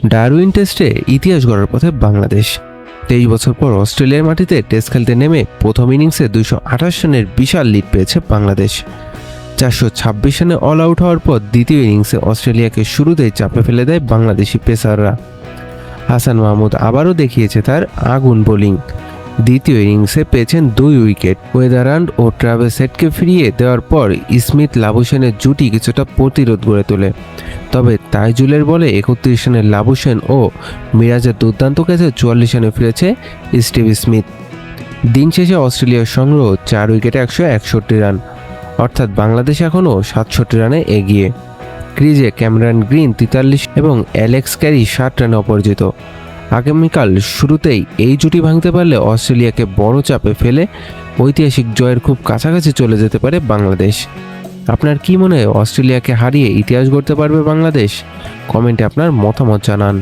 Darwin টেস্টে ইতিহাস গড়ার পথে বাংলাদেশ। 23 বছর পর অস্ট্রেলিয়ার মাটিতে টেস্ট খেলতে নেমে প্রথম ইনিংসে 228 রানের বিশাল লিড পেয়েছে বাংলাদেশ। 426 রানে অল আউট হওয়ার পর দ্বিতীয় ইনিংসে অস্ট্রেলিয়াকে শুরুতেই চাপে ফেলে দেয় বাংলাদেশি পেসাররা। হাসান মাহমুদ আবারও দেখিয়েছে তার আগুন বোলিং। দ্বিতীয় ইনিংসে পেয়েছেন 2 উইকেট। ওয়েদারান্ড ও ট্রাভেস হেডকে ফিরিয়ে দেওয়ার পর স্মিথ লাবুসেনের জুটি কিছুটা প্রতিরোধ গড়ে তোলে। তবে তাইজুলের বলে 31 রানে লাবুসেন ও মিরাজের দুর্দান্ত ক্যাচে 44 রানে ফিরেছে স্টিভ স্মিথ। দিন শেষে অস্ট্রেলিয়ার সংগ্রহ 4 উইকেটে 161 রান, অর্থাৎ বাংলাদেশ এখনও 67 রানে এগিয়ে। ক্রিজে ক্যামেরন গ্রিন 43 এবং অ্যালেক্স ক্যারি 60 রানে অপরাজিত। আগামীকাল শুরুতেই এই জুটি ভাঙতে পারলে অস্ট্রেলিয়াকে বড় চাপে ফেলে ঐতিহাসিক জয়ের খুব কাছাকাছি চলে যেতে পারে বাংলাদেশ। আপনার কি মনে হয়, অস্ট্রেলিয়াকে হারিয়ে ইতিহাস গড়তে পারবে বাংলাদেশ? কমেন্টে আপনার মতামত জানান।